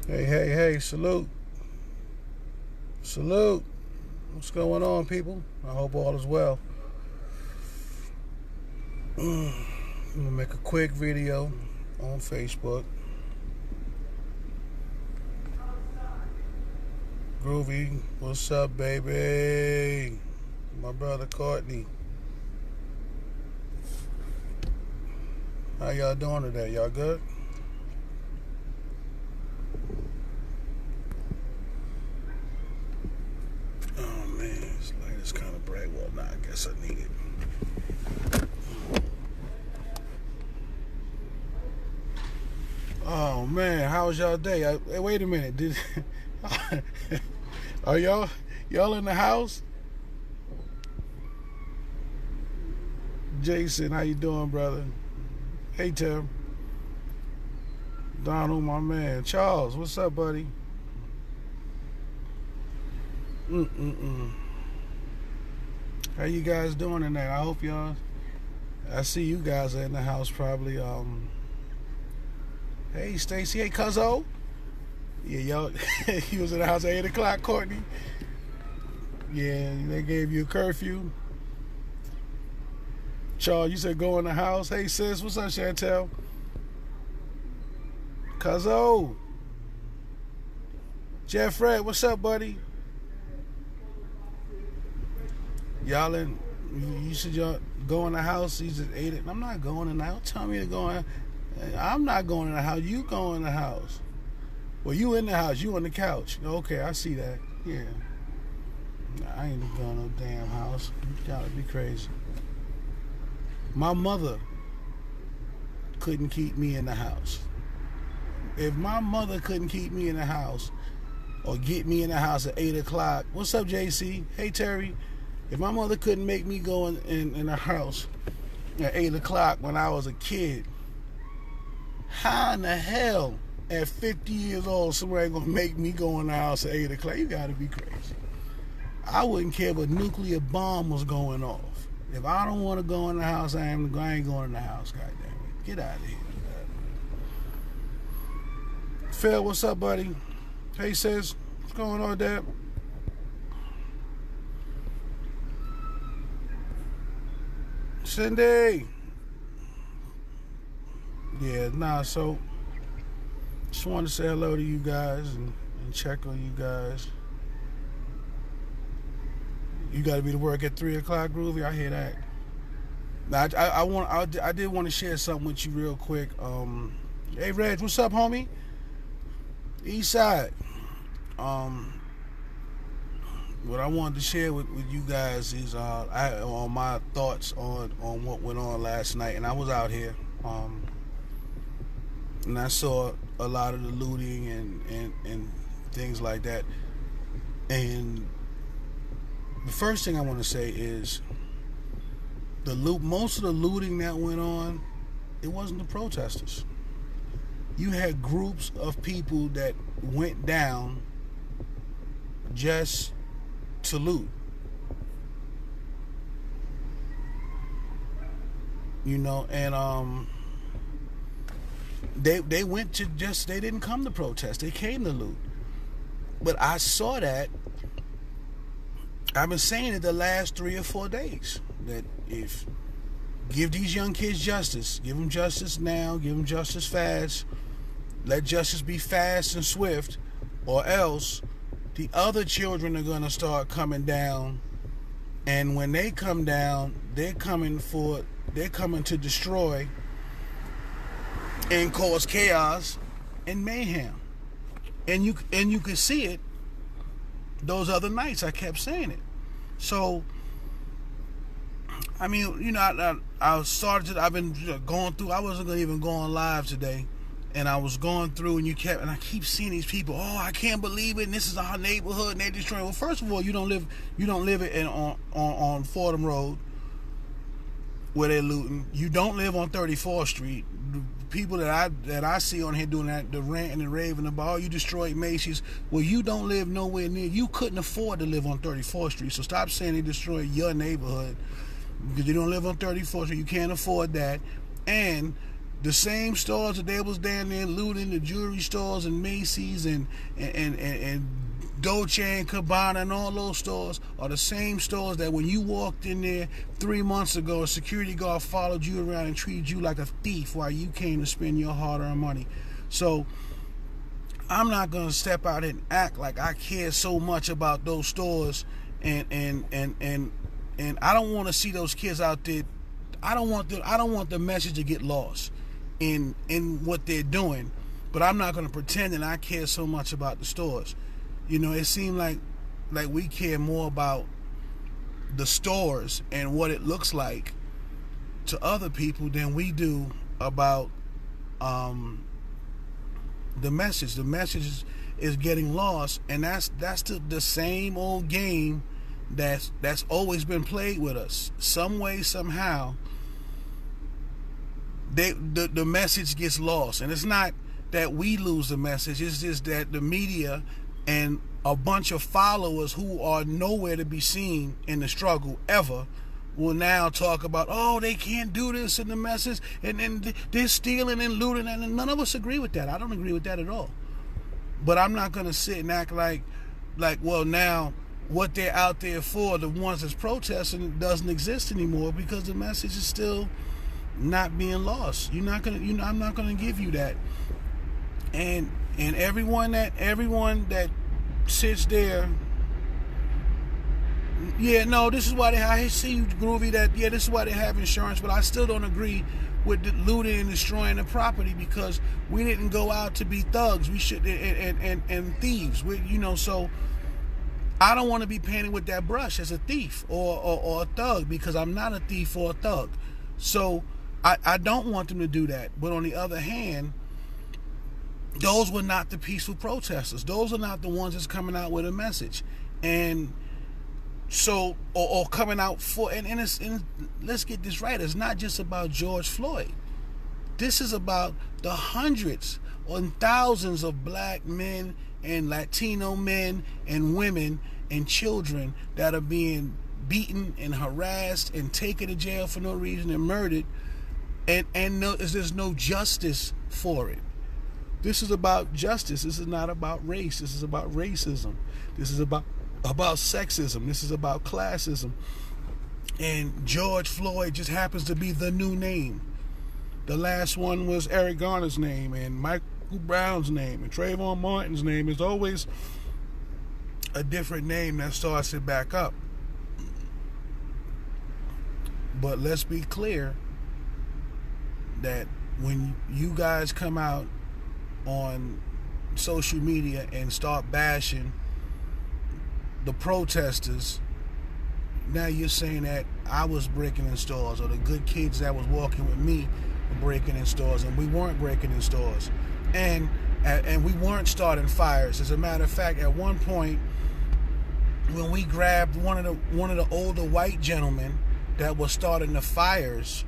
Hey, hey, hey, salute. Salute. What's going on, people? I hope all is well. I'm gonna make a quick video on Facebook. Groovy, what's up, baby? My brother Courtney. How y'all doing today? Y'all good? Oh man, this light is kind of bright. Well, nah, I guess I need it. Oh man, how was y'all day? Hey, wait a minute. Are y'all in the house? Jason, how you doing, brother? Hey, Tim. Donald, my man. Charles, what's up, buddy? How you guys doing tonight? I hope y'all. I see you guys are in the house probably. Hey, Stacy. Hey, Cuzzo. Yeah, y'all. He was in the house at 8 o'clock, Courtney. Yeah, they gave you a curfew. Charles, you said go in the house. Hey, sis. What's up, Chantel? Cuzzo. Jeff Fred, what's up, buddy? Y'all in, you said y'all go in the house. He just ate it. I'm not going in the house. Tell me to go in. I'm not going in the house. You go in the house. Well, you in the house. You on the couch. Okay, I see that. Yeah. Nah, I ain't going no damn house. You gotta be crazy. My mother couldn't keep me in the house. If my mother couldn't keep me in the house or get me in the house at 8 o'clock, what's up, JC? Hey, Terry. If my mother couldn't make me go in the house at 8 o'clock when I was a kid, how in the hell at 50 years old somebody gonna make me go in the house at 8 o'clock? You gotta be crazy. I wouldn't care if a nuclear bomb was going off. If I don't want to go in the house, I ain't going in the house, goddammit. Get out of here. Phil, what's up, buddy? Hey, sis. What's going on, Dad? Cindy. Yeah, nah, so just wanted to say hello to you guys and check on you guys. You got to be to work at 3 o'clock, Groovy. I hear that. Now, I did want to share something with you real quick. Hey, Reg, what's up, homie? East Side. What I wanted to share with you guys is on my thoughts on what went on last night, and I was out here, and I saw a lot of the looting and things like that. And the first thing I want to say is most of the looting that went on, it wasn't the protesters. You had groups of people that went down just to loot. You know, and they went to they didn't come to protest, they came to loot. But I saw that. I've been saying it the last 3 or 4 days that if give these young kids justice, give them justice now, give them justice fast, let justice be fast and swift, or else the other children are going to start coming down, and when they come down, they're coming to destroy and cause chaos and mayhem. And you could see it those other nights. I kept saying it. So I mean, you know, I've been going through. I wasn't gonna even go on live today, and I was going through, and I keep seeing these people. Oh, I can't believe it. And this is our neighborhood, and they're destroying. Well, first of all, you don't live on Fordham Road where they're looting. You don't live on 34th Street. The people that I see on here doing that, the ranting and raving about, oh, you destroyed Macy's. Well, you don't live nowhere near. You couldn't afford to live on 34th Street. So stop saying they destroyed your neighborhood, because you don't live on 34th Street. You can't afford that. And The same stores that they was down there looting, the jewelry stores and Macy's and Dolce and Gabbana and all those stores are the same stores that when you walked in there 3 months ago, a security guard followed you around and treated you like a thief while you came to spend your hard-earned money. So I'm not gonna step out and act like I care so much about those stores, and I don't want to see those kids out there. I don't want the message to get lost in what they're doing, but I'm not gonna pretend that I care so much about the stores. You know, it seemed like we care more about the stores and what it looks like to other people than we do about the message. The message is getting lost, and that's the same old game that's always been played with us. Some way, somehow, the message gets lost, and it's not that we lose the message. It's just that the media and a bunch of followers who are nowhere to be seen in the struggle ever will now talk about, oh, they can't do this in the message, and they're stealing and looting, and none of us agree with that. I don't agree with that at all. But I'm not going to sit and act like, well, now what they're out there for, the ones that's protesting, doesn't exist anymore, because the message is still not being lost. I'm not going to give you that. And everyone that sits there, yeah, no, this is why I see you, Groovy, that, yeah, this is why they have insurance, but I still don't agree with the looting and destroying the property, because we didn't go out to be thugs. We should, and thieves. So I don't want to be painted with that brush as a thief or a thug, because I'm not a thief or a thug. So I don't want them to do that. But on the other hand, those were not the peaceful protesters. Those are not the ones that's coming out with a message. And so, or coming out for, and let's get this right, it's not just about George Floyd. This is about the hundreds and thousands of black men and Latino men and women and children that are being beaten and harassed and taken to jail for no reason and murdered, and there's no justice for it. This is about justice. This is not about race. This is about racism. This is about sexism. This is about classism. And George Floyd just happens to be the new name. The last one was Eric Garner's name, and Michael Brown's name, and Trayvon Martin's name. Is always a different name that starts it back up. But let's be clear that when you guys come out on social media and start bashing the protesters, now you're saying that I was breaking in stores, or the good kids that was walking with me were breaking in stores, and we weren't breaking in stores, and we weren't starting fires. As a matter of fact, at one point, when we grabbed one of the older white gentlemen that was starting the fires,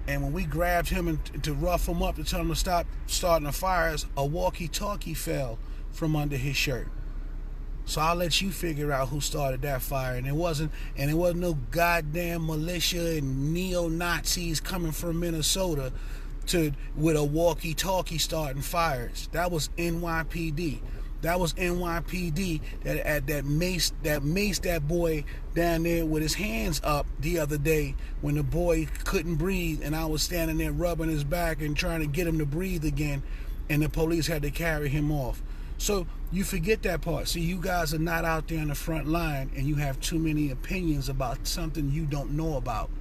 and when we grabbed him and to rough him up to tell him to stop starting the fires, a walkie-talkie fell from under his shirt. So I'll let you figure out who started that fire. And it wasn't no goddamn militia and neo-Nazis coming from Minnesota with a walkie-talkie starting fires. That was NYPD. That was NYPD that maced that boy down there with his hands up the other day when the boy couldn't breathe, and I was standing there rubbing his back and trying to get him to breathe again, and the police had to carry him off. So you forget that part. See, you guys are not out there in the front line, and you have too many opinions about something you don't know about.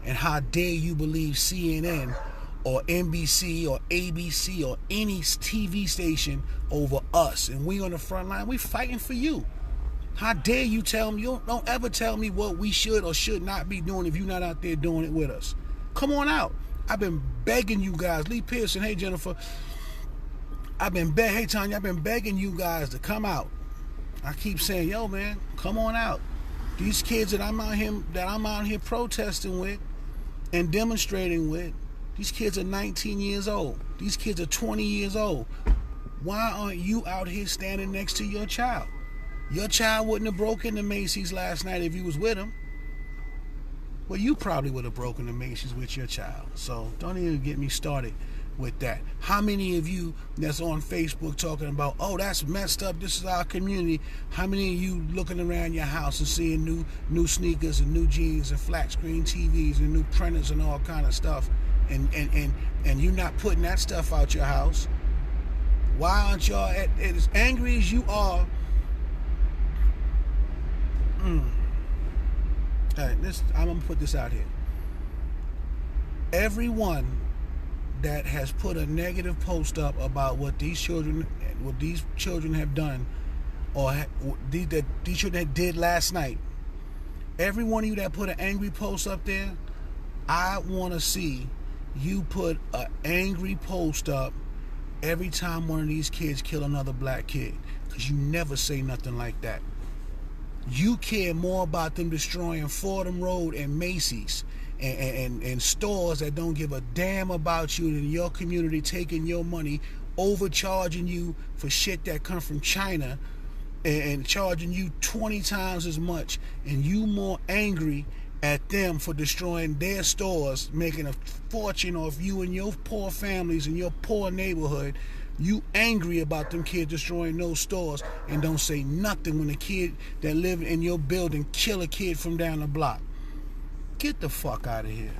And how dare you believe CNN or NBC or ABC or any TV station over us? And we on the front line, we fighting for you. How dare you tell me? You don't ever tell me what we should or should not be doing if you're not out there doing it with us. Come on out. I've been begging you guys. Lee Pearson, hey Jennifer. Hey Tanya, I've been begging you guys to come out. I keep saying, yo man, come on out. These kids that I'm out here protesting with and demonstrating with, these kids are 19 years old. These kids are 20 years old. Why aren't you out here standing next to your child? Your child wouldn't have broke into Macy's last night if you was with him. Well, you probably would have broken the maces with your child. So don't even get me started with that. How many of you that's on Facebook talking about, oh, that's messed up, this is our community? How many of you looking around your house and seeing new sneakers and new jeans and flat screen TVs and new printers and all kind of stuff, and you not putting that stuff out your house? Why aren't y'all as angry as you are? Hey, I'm gonna put this out here. Everyone that has put a negative post up about what these children have done, or that these children did last night, every one of you that put an angry post up there, I want to see you put an angry post up every time one of these kids kill another black kid, because you never say nothing like that. You care more about them destroying Fordham Road and Macy's and stores that don't give a damn about you, in your community, taking your money, overcharging you for shit that come from China, and charging you 20 times as much, and you more angry at them for destroying their stores, making a fortune off you and your poor families in your poor neighborhood. You angry about them kids destroying those stores, and don't say nothing when a kid that live in your building kill a kid from down the block. Get the fuck out of here.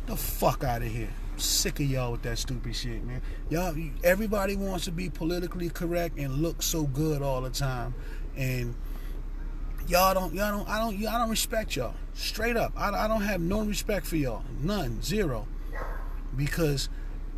The fuck out of here. I'm sick of y'all with that stupid shit, man. Y'all, everybody wants to be politically correct and look so good all the time, and I don't respect y'all. Straight up, I don't have no respect for y'all. None, zero. Because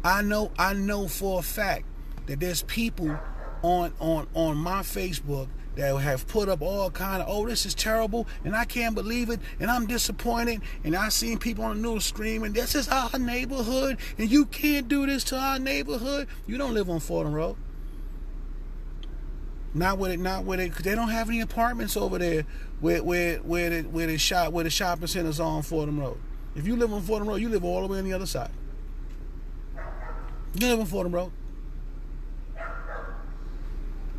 I know for a fact that there's people on my Facebook that have put up all kind of, oh, this is terrible, and I can't believe it, and I'm disappointed, and I seen people on the news screaming, this is our neighborhood, and you can't do this to our neighborhood. You don't live on Fordham Road. Not with it, because they don't have any apartments over there where the shopping centers are on Fordham Road. If you live on Fordham Road, you live all the way on the other side. You live on Fordham Road.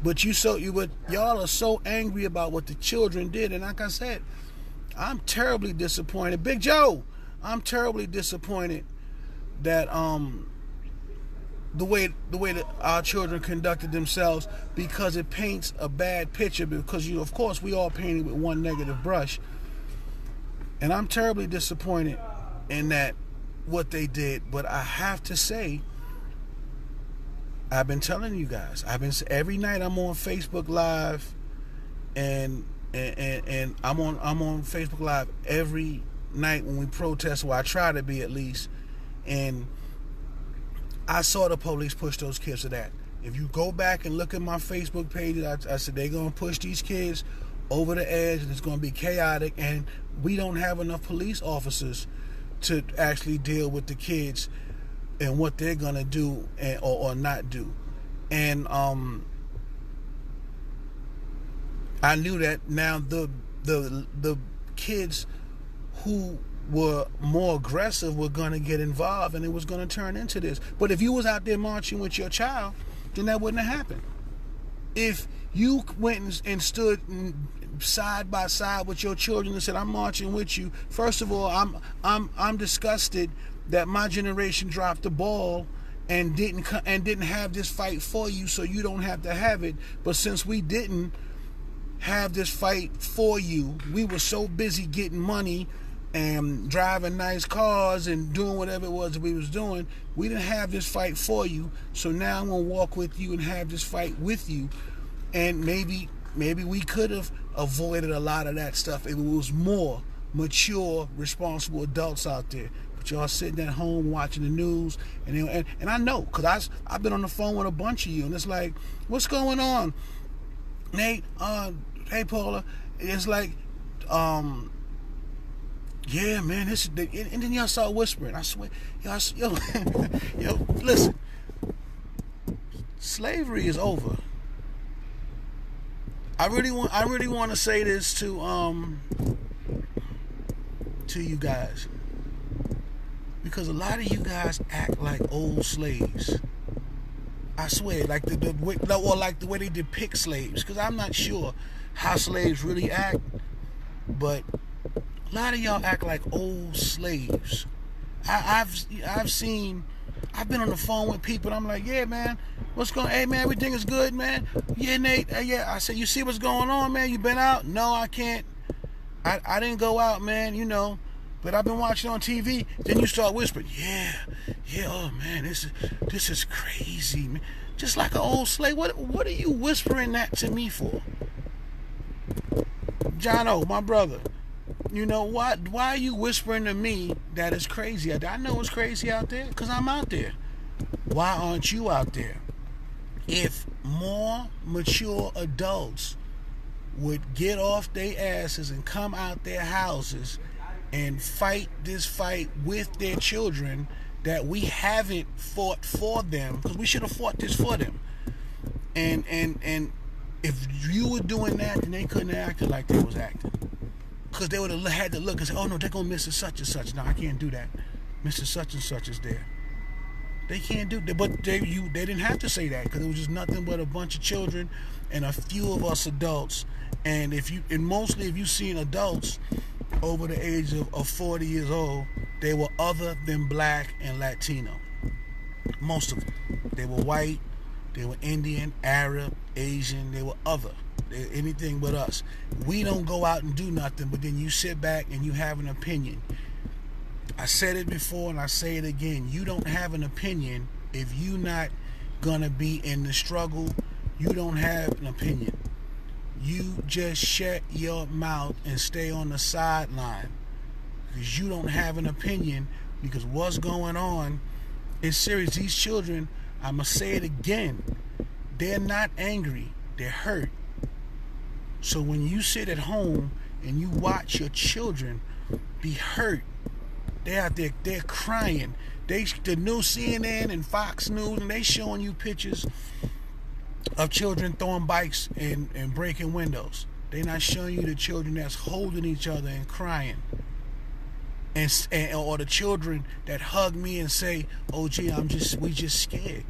But y'all are so angry about what the children did, and like I said, I'm terribly disappointed. Big Joe, I'm terribly disappointed that the way that our children conducted themselves, because it paints a bad picture, because of course we all painted with one negative brush. And I'm terribly disappointed in that, what they did. But I have to say, I've been telling you guys, every night I'm on Facebook Live, and I'm on Facebook Live every night when we protest, well, I try to be at least, and I saw the police push those kids to that. If you go back and look at my Facebook page, I said they're going to push these kids over the edge, and it's going to be chaotic, and we don't have enough police officers to actually deal with the kids and what they're going to do or not do. And I knew that now the kids who were more aggressive were going to get involved, and it was going to turn into this. But if you was out there marching with your child, then that wouldn't have happened. If you went and stood side by side with your children and said, I'm marching with you, first of all, I'm disgusted that my generation dropped the ball and didn't have this fight for you, so you don't have to have it. But since we didn't have this fight for you, we were so busy getting money and driving nice cars and doing whatever it was that we was doing, we didn't have this fight for you. So now I'm gonna walk with you and have this fight with you. And maybe we could have avoided a lot of that stuff if it was more mature, responsible adults out there. But y'all sitting at home watching the news, and I know, because I've been on the phone with a bunch of you, and it's like, what's going on, Nate? Hey, Paula. It's like, yeah, man, this is, and then y'all start whispering. I swear, yo, listen, slavery is over. I really want to say this to you guys, because a lot of you guys act like old slaves. I swear, like the way they depict slaves, because I'm not sure how slaves really act, but A lot of y'all act like old slaves. I've been on the phone with people. And I'm like, yeah, man, what's going? Hey, man, everything is good, man. Yeah, Nate. Yeah, I said, you see what's going on, man? You been out? No, I can't. I didn't go out, man. But I've been watching on TV. Then you start whispering, yeah. Oh man, this is crazy, man. Just like an old slave. What are you whispering that to me for? Jono, my brother. Why are you whispering to me that it's crazy out there? I know it's crazy out there because I'm out there. Why aren't you out there? If more mature adults would get off their asses and come out their houses and fight this fight with their children that we haven't fought for them, because we should have fought this for them. And if you were doing that, then they couldn't have acted like they was acting. Because they would have had to look and say, oh no, they're going to Mr. Such and Such. No, I can't do that. Mr. Such and Such is there. They can't do that. But they didn't have to say that, because it was just nothing but a bunch of children and a few of us adults. And mostly if you've seen adults over the age of 40 years old, they were other than black and Latino. Most of them. They were white, they were Indian, Arab, Asian, they were other. Anything but us. We don't go out and do nothing, but then you sit back and you have an opinion. I said it before and I say it again. You don't have an opinion if you're not gonna be in the struggle. You don't have an opinion. You just shut your mouth and stay on the sideline, because you don't have an opinion, because what's going on is serious. These children, I'm gonna say it again, they're not angry, they're hurt. So when you sit at home and you watch your children be hurt, they're out there, they're crying. The new CNN and Fox News, and they showing you pictures of children throwing bikes and breaking windows. They're not showing you the children that's holding each other and crying. Or the children that hug me and say, oh gee, we just scared.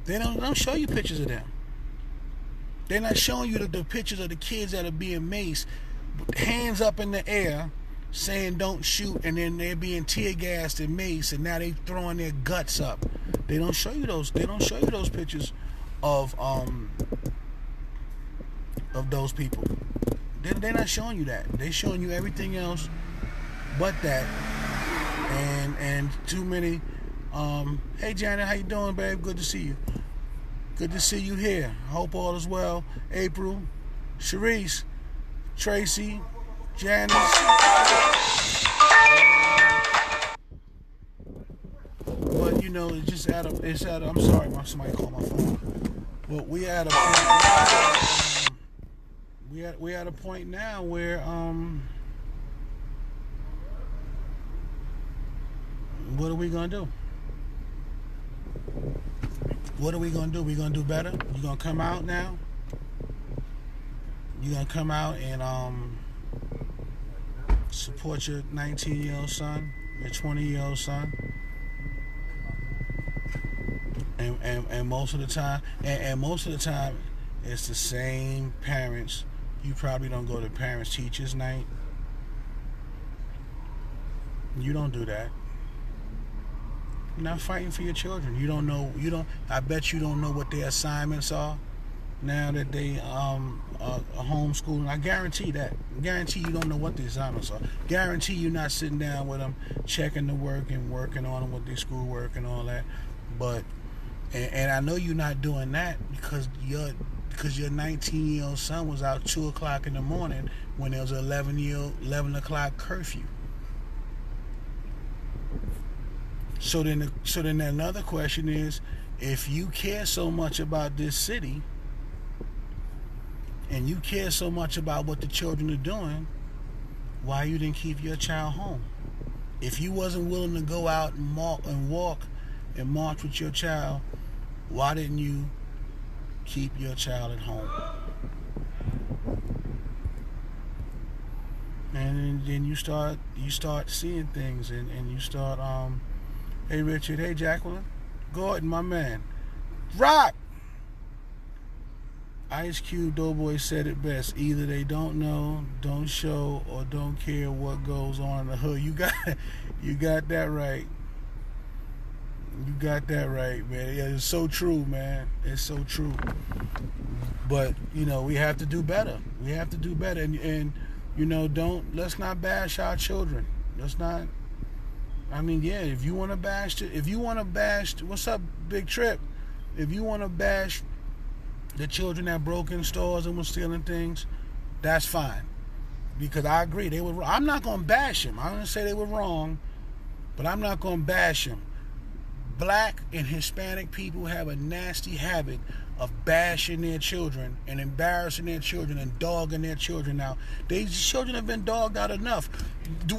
They don't show you pictures of them. They're not showing you the pictures of the kids that are being maced, hands up in the air, saying don't shoot, and then they're being tear gassed and maced, and now they throwing their guts up. They don't show you those. They don't show you those pictures of those people. They're not showing you that. They're showing you everything else but that. And too many. Hey Janet, how you doing, babe? Good to see you. Good to see you here. Hope all is well. April, Sharice, Tracy, Janice. But it's just I'm sorry, somebody called my phone. But we at a point now where what are we gonna do? What are we gonna do? We gonna do better? You gonna come out now? You gonna come out and support your 19-year-old son, your 20-year-old son? And most of the time, it's the same parents. You probably don't go to parents' teachers' night. You don't do that. You're not fighting for your children. I bet you don't know what their assignments are now that they are homeschooling. I guarantee that. Guarantee you don't know what the assignments are. Guarantee you're not sitting down with them, checking the work and working on them with their schoolwork and all that. But and I know you're not doing that because your 19-year-old son was out 2 o'clock in the morning when there was an 11 o'clock curfew. So then another question is, if you care so much about this city and you care so much about what the children are doing, why you didn't keep your child home? If you wasn't willing to go out and walk and march with your child, why didn't you keep your child at home? And then you start seeing things and you start hey Richard, hey Jacqueline, Gordon, my man, Rock. Ice Cube Doughboy said it best. Either they don't know, don't show, or don't care what goes on in the hood. You got that right. You got that right, man. Yeah, it's so true, man. It's so true. But we have to do better. We have to do better, and let's not bash our children. Let's not. I mean, yeah. If you want to bash, what's up, Big Trip? If you want to bash the children that broke in stores and was stealing things, that's fine. Because I agree, they were. I'm not gonna bash them. I'm gonna say they were wrong, but I'm not gonna bash them. Black and Hispanic people have a nasty habit of bashing their children and embarrassing their children and dogging their children out. These children have been dogged out enough. Do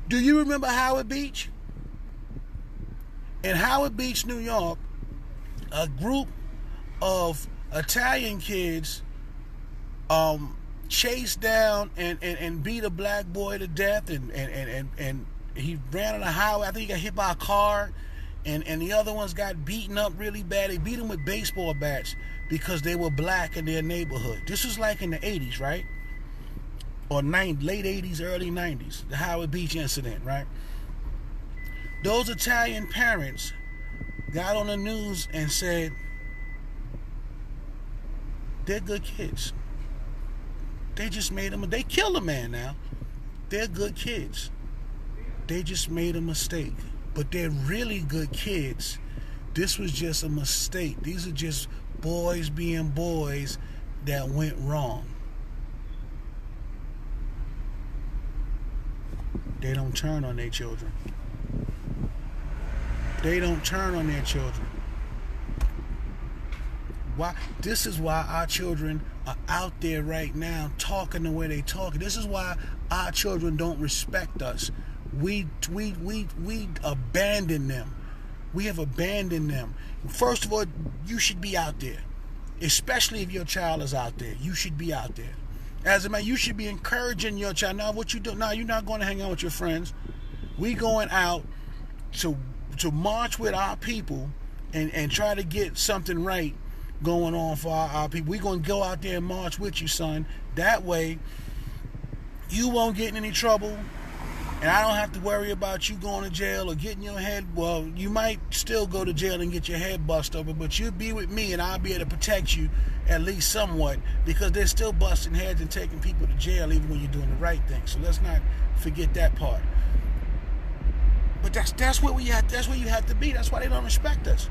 you remember Howard Beach? In Howard Beach, New York, a group of Italian kids chased down and beat a black boy to death, and he ran on the highway. I think he got hit by a car, and the other ones got beaten up really bad. They beat them with baseball bats because they were black in their neighborhood. This was like in the 80s, right? Or late 80s, early 90s, the Howard Beach incident, right? Those Italian parents got on the news and said, they're good kids. They just made them, they killed a man now. They're good kids. They just made a mistake. But they're really good kids. This was just a mistake. These are just boys being boys that went wrong. They don't turn on their children. They don't turn on their children. Why? This is why our children are out there right now talking the way they talk. This is why our children don't respect us. We abandon them. We have abandoned them. First of all, you should be out there. Especially if your child is out there. You should be out there. As a man, you should be encouraging your child. Now, what you do? Now, you're not going to hang out with your friends. We going out to march with our people and try to get something right going on for our people. We're going to go out there and march with you, son. That way, you won't get in any trouble, and I don't have to worry about you going to jail or getting your head. Well, you might still go to jail and get your head bust open, but you'll be with me, and I'll be able to protect you at least somewhat, because they're still busting heads and taking people to jail even when you're doing the right thing. So let's not forget that part. But that's what we have. That's where you have to be. That's why they don't respect us.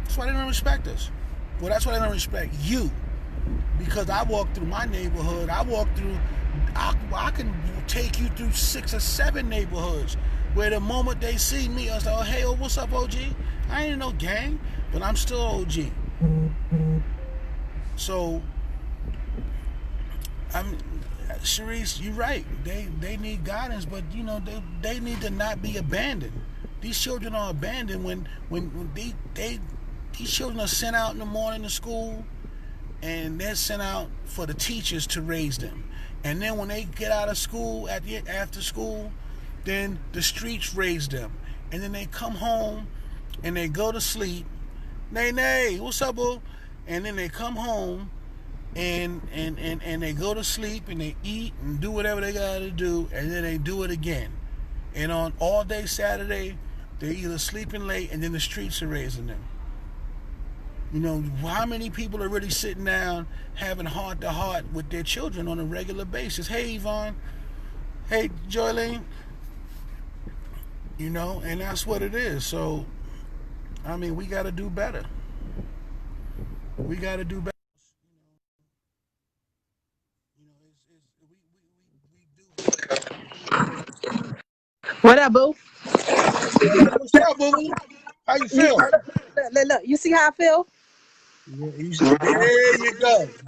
That's why they don't respect us. Well, that's why they don't respect you. Because I walk through my neighborhood. I can take you through 6 or 7 neighborhoods where the moment they see me, I was like, oh, hey, what's up, OG? I ain't in no gang, but I'm still OG. So, Sharice, you're right. They need guidance, but they need to not be abandoned. These children are abandoned when these children are sent out in the morning to school, and they're sent out for the teachers to raise them. And then when they get out of school after school, then the streets raise them. And then they come home and they go to sleep. Nay, what's up, boo? And then they come home and they go to sleep and they eat and do whatever they gotta do, and then they do it again. And on all day Saturday, they're either sleeping late and then the streets are raising them. How many people are really sitting down having heart-to-heart with their children on a regular basis? Hey, Yvonne. Hey, Joylene. And that's what it is. So, we got to do better. We got to do better. What up, boo? What's up, boo? How you feel? Look, you see how I feel?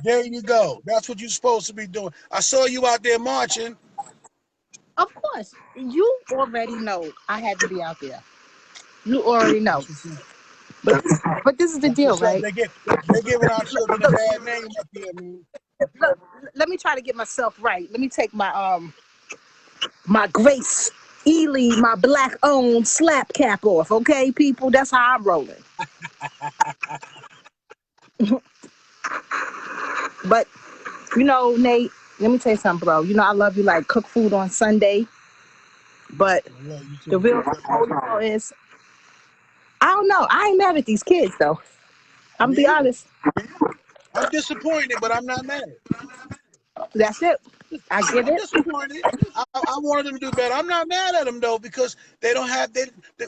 There you go. That's what you're supposed to be doing. I saw you out there marching. Of course. You already know I had to be out there. You already know. But this is the deal, right? They're giving our children a bad name up here, man. Look, let me try to get myself right. Let me take my my Grace Ely, my black-owned slap cap off, okay, people? That's how I'm rolling. But Nate, let me tell you something, bro. I love you like cook food on Sunday, but I love you the too. real holy deal is I don't know. I ain't mad at these kids though. I'm gonna Me be either. honest. I'm disappointed, but I'm not mad. That's it. I get I'm it. disappointed. I wanted them to do better. I'm not mad at them though because they don't have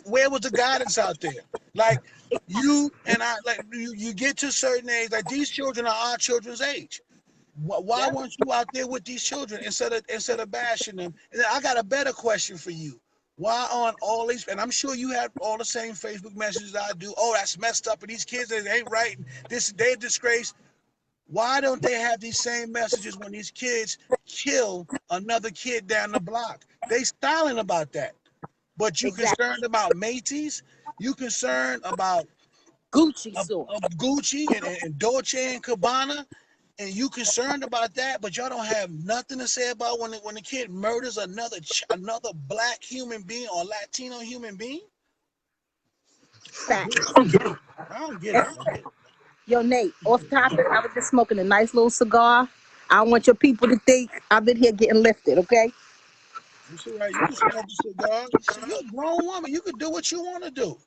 where was the guidance out there? Like you and I, like you get to a certain age, like these children are our children's age. Why Yep. weren't you out there with these children instead of bashing them? And then I got a better question for you. Why on all these? And I'm sure you have all the same Facebook messages I do. Oh, that's messed up, and these kids they ain't right. This they disgrace. Why don't they have these same messages when these kids kill another kid down the block? They silent about that. But you Exactly. concerned about Macy's? You concerned about Gucci store. Gucci and Dolce and Gabbana? And you concerned about that, but y'all don't have nothing to say about when the kid murders another black human being or Latino human being? I don't Fact. get it. I don't get it, man. Yo, Nate, off topic, I was just smoking a nice little cigar. I don't want your people to think I've been here getting lifted, okay? It's all right. You can smoke a cigar. You're a grown woman. You can do what you want to do.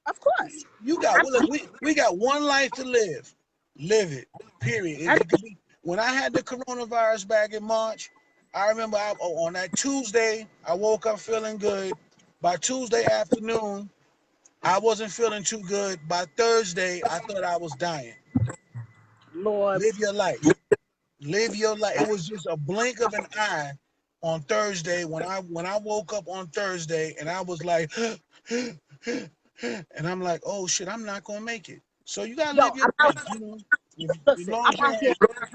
Of course. You got I, well, look, we got one life to live. Live it. Period. I, It could be when I had the coronavirus back in March. I remember on that Tuesday, I woke up feeling good. By Tuesday afternoon, I wasn't feeling too good. By Thursday, I thought I was dying. Lord, Live your life. Live your life. It was just a blink of an eye on Thursday when I woke up on Thursday and I was like, and I'm like, oh shit, I'm not gonna make it. So you gotta yo, live your I'm life, out. as Listen, long I'm as you out here. have.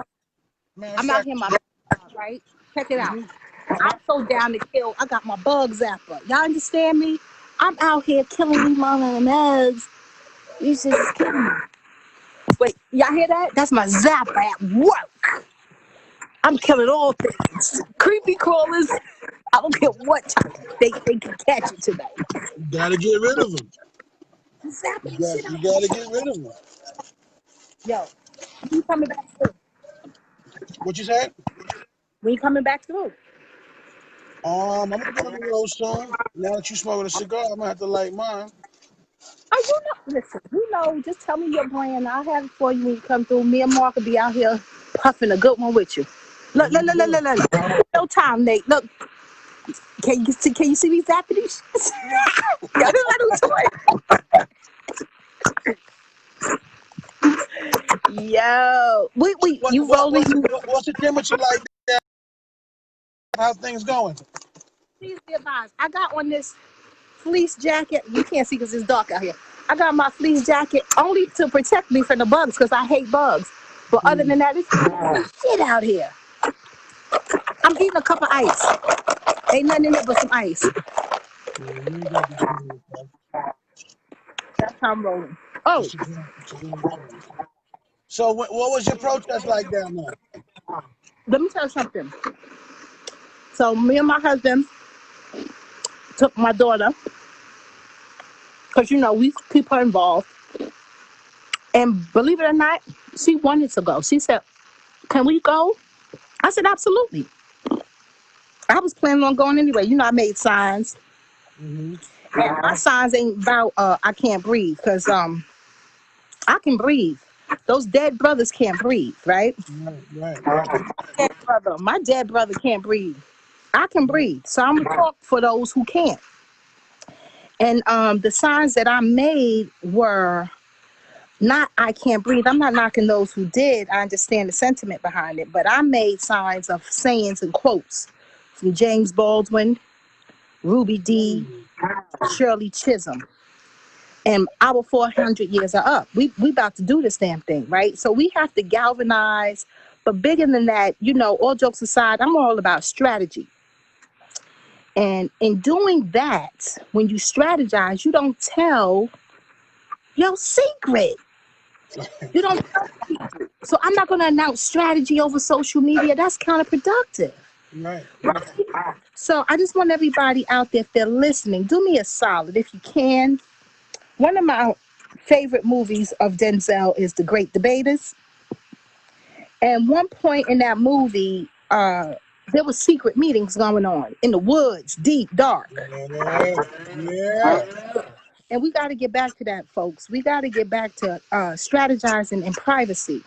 Matter of I'm out fact, here, my right. Check it out. mhm. I'm so down to kill. I got my bug zapper. Y'all understand me? I'm out here killing these mother bugs. These shit is killing me. Wait, y'all hear that? That's my zapper at work. I'm killing all things. Creepy crawlers. I don't care what they can catch it tonight. You gotta get rid of them. I'm zapping You the got shit you out. gotta get rid of them. Yo, when you coming back through? What you said? When you coming back through? I'm gonna be on the road soon. Now that you smoking a cigar, I'm gonna have to light mine. Oh, listen, just tell me your brand. I'll have it for you when you come through. Me and Mark will be out here puffing a good one with you. There Look, you look, look, look, go. look, look, look. No time, Nate. Look, can you see me zapping these shits? Y'all know I do toy. Yo, wait, What, you what rolling? what's what's the temperature like there? How's things going? Please be advised. I got on this fleece jacket. You can't see because it's dark out here. I got my fleece jacket only to protect me from the bugs because I hate bugs. But other than that, it's shit out here. I'm eating a cup of ice. Ain't nothing in it but some ice. Yeah, you ain't got this good stuff. That's how I'm rolling. Oh, It's a grand thing. So what was your protest like down there? let me tell you something. So me and my husband took my daughter because we keep her involved. And believe it or not, she wanted to go. She said, "Can we go?" I said, "Absolutely." I was planning on going anyway. I made signs. Mm-hmm. And my signs ain't about I can't breathe because I can breathe. Those dead brothers can't breathe, right? Right. My dead brother can't breathe. I can breathe. So I'm gonna talk for those who can't. And the signs that I made were not I can't breathe. I'm not knocking those who did. I understand the sentiment behind it. But I made signs of sayings and quotes from James Baldwin, Ruby Dee, Shirley Chisholm. And our 400 years are up. We about to do this damn thing, right? So we have to galvanize. But bigger than that, all jokes aside, I'm all about strategy. And in doing that, when you strategize, you don't tell your secret. You don't tell people. So I'm not going to announce strategy over social media. That's counterproductive. Right. So I just want everybody out there, if they're listening, do me a solid if you can. One of my favorite movies of Denzel is The Great Debaters. And one point in that movie, there was secret meetings going on in the woods, deep, dark. Yeah, yeah. And we got to get back to that, folks. We got to get back to strategizing in privacy,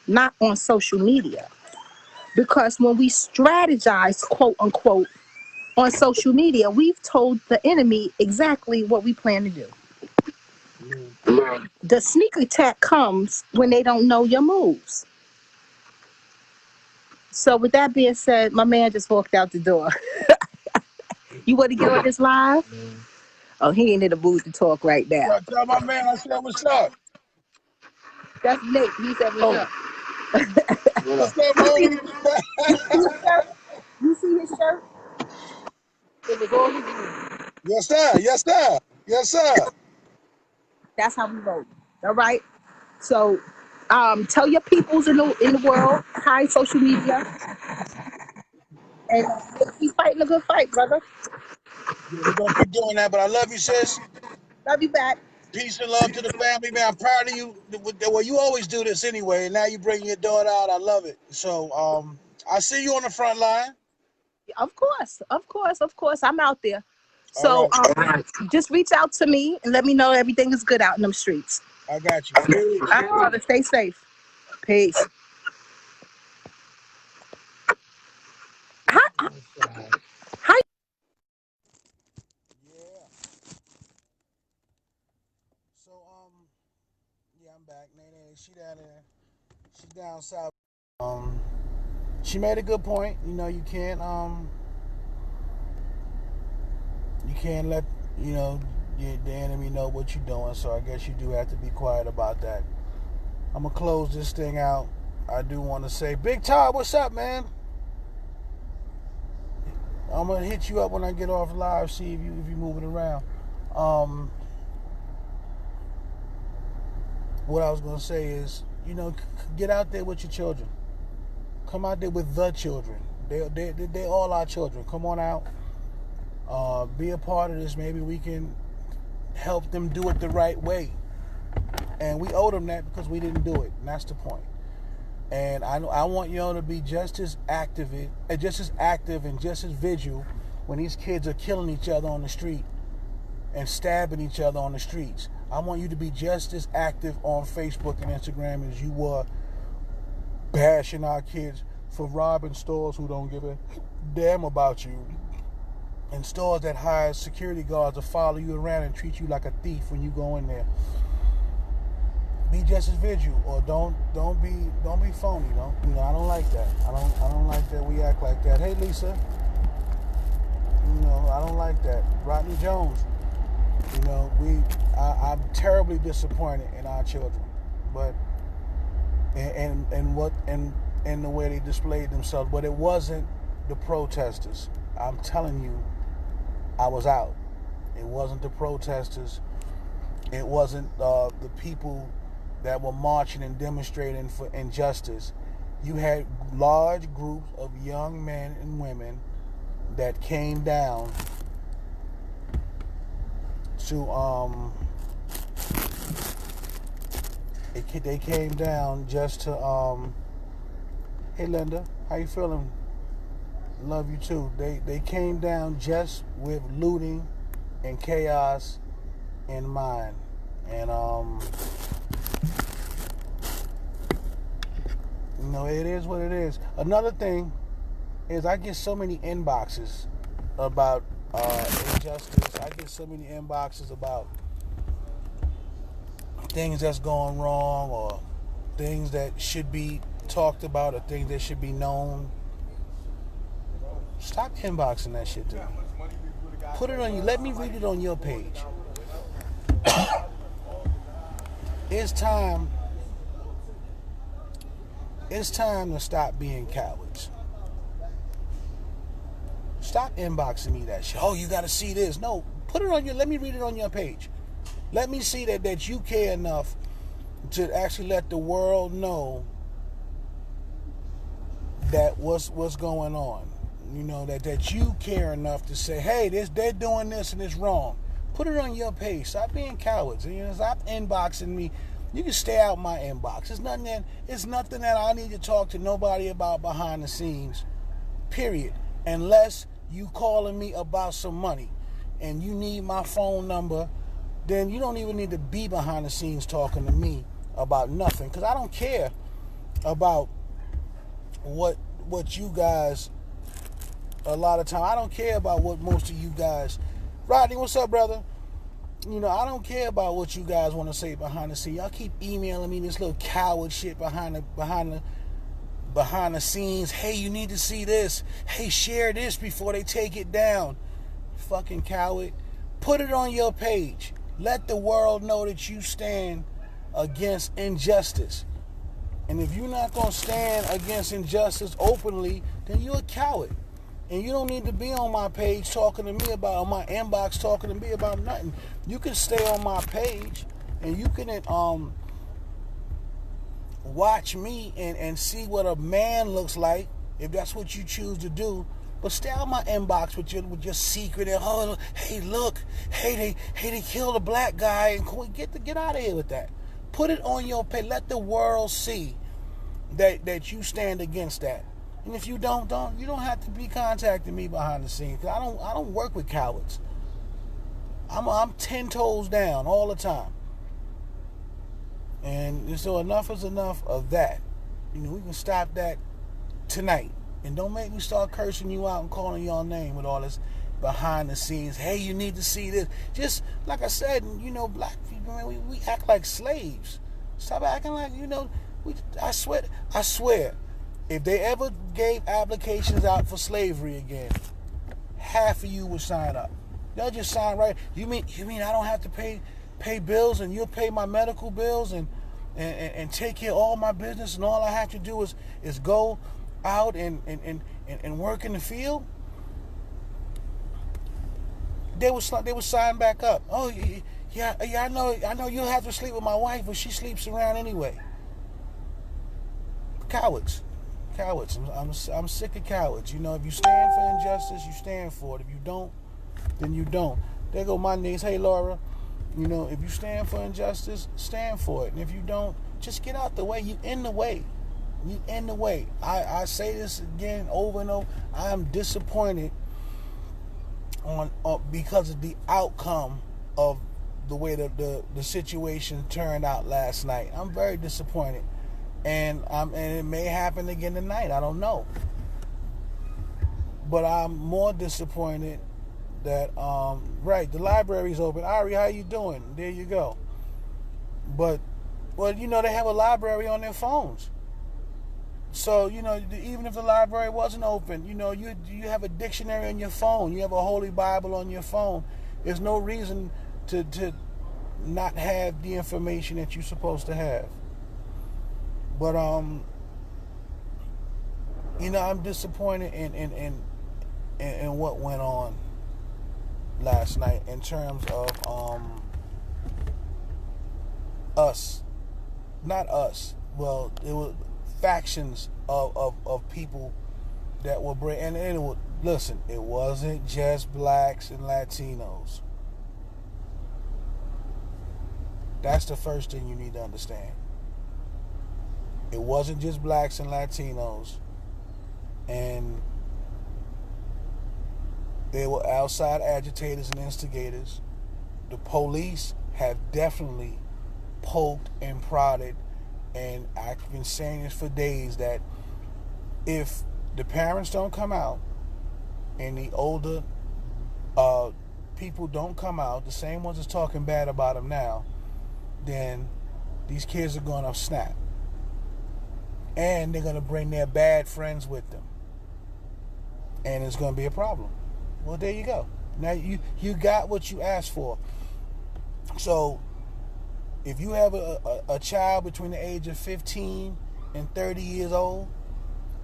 not on social media. Because when we strategize, quote unquote, on social media, we've told the enemy exactly what we plan to do. The sneak attack comes when they don't know your moves. So with that being said, my man just walked out the door. You want to get on this live? Oh, he ain't in the mood to talk right now. Tell my man I said what's up. That's Nick. He said what's up. What's up, homie? You see his shirt? It was all his room. Yes, sir. Yes, sir. Yes, sir. That's how we roll. All right. So, tell your peoples in the world, hi social media, and keep fighting a good fight, brother. We're gonna keep doing that, but I love you, sis. Love you back. Peace and love to the family, man. I'm proud of you. Well, you always do this anyway, and now you bring your daughter out. I love it. So, I see you on the front line. Of course, I'm out there. So, just reach out to me and let me know everything is good out in them streets. I got you. All right, brother. Stay safe. Peace. Hi. Yeah. So, yeah, I'm back. Nene, she down there. She's down south. She made a good point. You know, you can't let, you know, the enemy know what you're doing. So I guess you do have to be quiet about that. I'm gonna close this thing out. I do want to say, Big Todd, what's up, man? I'm gonna hit you up when I get off live. See if you're moving around. What I was gonna say is, you know, get out there with your children. Come out there with the children. They all our children. Come on out. Be a part of this. Maybe we can help them do it the right way. And we owe them that because we didn't do it. And that's the point. And I want y'all to be just as active and just as vigilant when these kids are killing each other on the street and stabbing each other on the streets. I want you to be just as active on Facebook and Instagram as you were bashing our kids for robbing stores who don't give a damn about you, and stores that hire security guards to follow you around and treat you like a thief when you go in there. Be just as vigilant, or don't be phony. You know, I don't like that. I don't like that we act like that. Hey, Lisa. You know, I don't like that. Rodney Jones. You know, I'm terribly disappointed in our children, but and the way they displayed themselves. But it wasn't the protesters. I'm telling you, I was out. It wasn't the protesters. It wasn't the people that were marching and demonstrating for injustice. You had large groups of young men and women that came down to they came down just to hey Linda, how you feeling? Love you too. They came down just with looting and chaos in mind. And you know, it is what it is. Another thing is I get so many inboxes about injustice. I get so many inboxes about things that's going wrong, or things that should be talked about, or things that should be known. Stop inboxing that shit to me. Put it on you. Let me read it on your page. It's time to stop being cowards. Stop inboxing me that shit. Oh, you got to see this. No, put it on your. Let me read it on your page. Let me see that you care enough to actually let the world know that what's going on. You know, that you care enough to say, hey, they're doing this and it's wrong. Put it on your page. Stop being cowards. Stop inboxing me. You can stay out my inbox. It's nothing that I need to talk to nobody about behind the scenes. Period. Unless you calling me about some money and you need my phone number, then you don't even need to be behind the scenes talking to me about nothing. Because I don't care about what you guys, a lot of time, I don't care about what most of you guys. Rodney, what's up, brother? I don't care about what you guys want to say behind the scenes. Y'all keep emailing me this little coward shit behind the scenes. Hey, you need to see this. Hey, share this before they take it down. Fucking coward. Put it on your page. Let the world know that you stand against injustice. And if you're not going to stand against injustice openly, then you're a coward. And you don't need to be on my page talking to me about, on my inbox talking to me about nothing. You can stay on my page and you can watch me and see what a man looks like, if that's what you choose to do. But stay on my inbox with your secret and, oh, hey, look, hey, they killed a black guy, and get out of here with that. Put it on your page. Let the world see that you stand against that. And if you don't have to be contacting me behind the scenes. I don't work with cowards. I'm 10 toes down all the time. And so enough is enough of that. We can stop that tonight. And don't make me start cursing you out and calling your name with all this behind the scenes. Hey, you need to see this. Just like I said, black people, man, we act like slaves. Stop acting like, I swear, if they ever gave applications out for slavery again, half of you would sign up. They'll just sign right. You mean I don't have to pay bills, and you'll pay my medical bills and take care of all my business, and all I have to do is go out and work in the field? They would sign back up. Oh yeah, I know you'll have to sleep with my wife, but she sleeps around anyway. Cowards. I'm sick of cowards. If you stand for injustice, you stand for it. If you don't, then you don't. There go my niece. Hey, Laura. If you stand for injustice, stand for it. And if you don't, just get out the way. You in the way. I say this again over and over. I am disappointed because of the outcome of the way the situation turned out last night. I'm very disappointed. And it may happen again tonight. I don't know. But I'm more disappointed that the library's open. Ari, how you doing? There you go. But they have a library on their phones. So even if the library wasn't open, you have a dictionary on your phone. You have a Holy Bible on your phone. There's no reason to not have the information that you're supposed to have. But I'm disappointed in what went on last night in terms of us. Not us. Well, it was factions of people that were listen, it wasn't just blacks and Latinos. That's the first thing you need to understand. It wasn't just blacks and Latinos. And they were outside agitators and instigators. The police have definitely poked and prodded, and I've been saying this for days, that if the parents don't come out and the older people don't come out, the same ones that's talking bad about them now, then these kids are going to snap. And they're going to bring their bad friends with them. And it's going to be a problem. Well, there you go. Now you got what you asked for. So if you have a child between the age of 15 and 30 years old,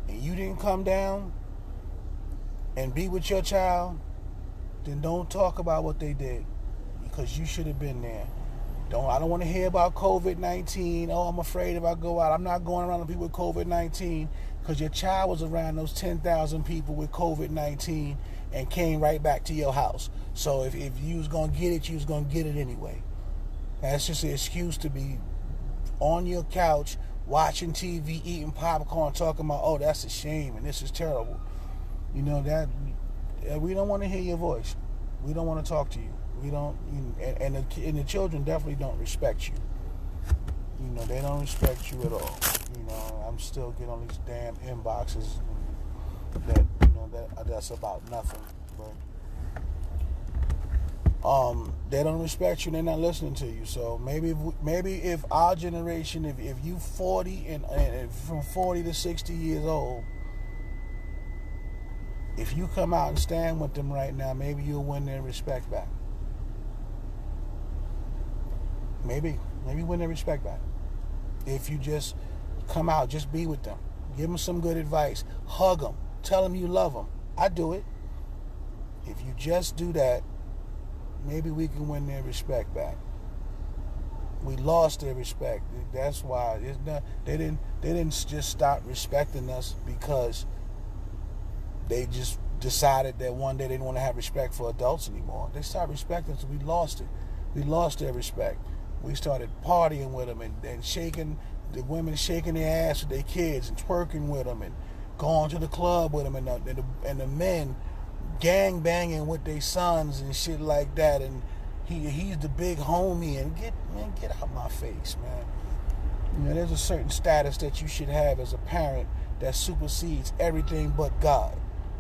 and you didn't come down and be with your child, then don't talk about what they did, because you should have been there. I don't want to hear about COVID-19. Oh, I'm afraid if I go out. I'm not going around with people with COVID-19 because your child was around those 10,000 people with COVID-19 and came right back to your house. So if you was going to get it, you was going to get it anyway. That's just an excuse to be on your couch watching TV, eating popcorn, talking about, oh, that's a shame and this is terrible. You know, that we don't want to hear your voice. We don't want to talk to you. We don't, and the children definitely don't respect you. You know, they don't respect you at all. You know, I'm still getting on these damn inboxes that, you know, that's about nothing. But they don't respect you. They're not listening to you. So maybe if our generation, if you 40 and from 40 to 60 years old, if you come out and stand with them right now, maybe you'll win their respect back. Maybe win their respect back. If you just come out, just be with them. Give them some good advice. Hug them. Tell them you love them. I do it. If you just do that, maybe we can win their respect back. We lost their respect. That's why they didn't just stop respecting us because they just decided that one day they didn't want to have respect for adults anymore. They started respecting us, so we lost it. We lost their respect. We started partying with them and shaking, the women shaking their ass with their kids and twerking with them and going to the club with them and the men gang banging with their sons and shit like that. And he's the big homie and get out my face, man. You know, there's a certain status that you should have as a parent that supersedes everything but God.